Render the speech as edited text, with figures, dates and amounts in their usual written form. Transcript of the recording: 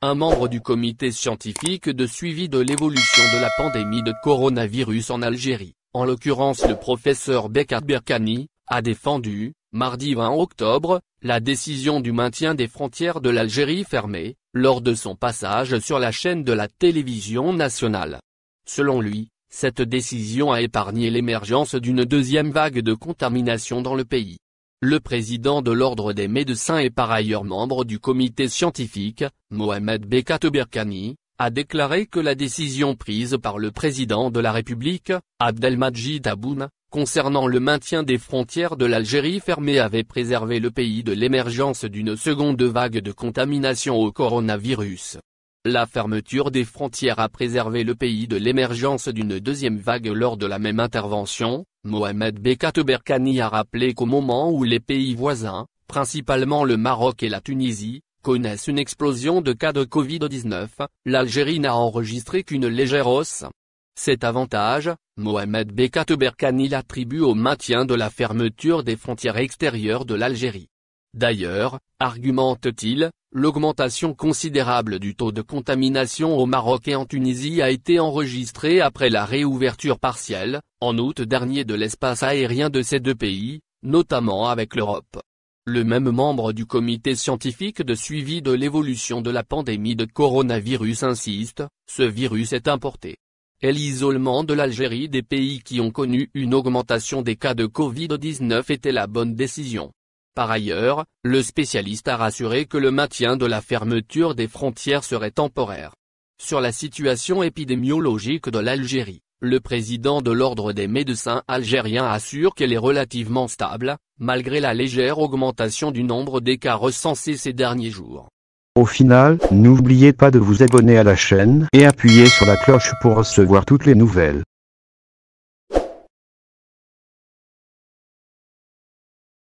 un membre du comité scientifique de suivi de l'évolution de la pandémie de coronavirus en Algérie, en l'occurrence le professeur Bekat Berkani, a défendu, mardi 20 octobre, la décision du maintien des frontières de l'Algérie fermées, lors de son passage sur la chaîne de la télévision nationale. Selon lui, cette décision a épargné l'émergence d'une deuxième vague de contamination dans le pays. Le président de l'Ordre des médecins et par ailleurs membre du comité scientifique, Mohamed Bekat Berkani, a déclaré que la décision prise par le président de la République, Abdelmadjid Tebboune, concernant le maintien des frontières de l'Algérie fermées avait préservé le pays de l'émergence d'une seconde vague de contamination au coronavirus. La fermeture des frontières a préservé le pays de l'émergence d'une deuxième vague lors de la même intervention. Mohamed Bekat Berkani a rappelé qu'au moment où les pays voisins, principalement le Maroc et la Tunisie, connaissent une explosion de cas de Covid-19, l'Algérie n'a enregistré qu'une légère hausse. Cet avantage, Mohamed Bekat Berkani l'attribue au maintien de la fermeture des frontières extérieures de l'Algérie. D'ailleurs, argumente-t-il, l'augmentation considérable du taux de contamination au Maroc et en Tunisie a été enregistrée après la réouverture partielle, en août dernier de l'espace aérien de ces deux pays, notamment avec l'Europe. Le même membre du comité scientifique de suivi de l'évolution de la pandémie de coronavirus insiste, ce virus est importé. Et l'isolement de l'Algérie des pays qui ont connu une augmentation des cas de Covid-19 était la bonne décision. Par ailleurs, le spécialiste a rassuré que le maintien de la fermeture des frontières serait temporaire. Sur la situation épidémiologique de l'Algérie, le président de l'Ordre des médecins algériens assure qu'elle est relativement stable, malgré la légère augmentation du nombre des cas recensés ces derniers jours. Au final, n'oubliez pas de vous abonner à la chaîne et appuyer sur la cloche pour recevoir toutes les nouvelles.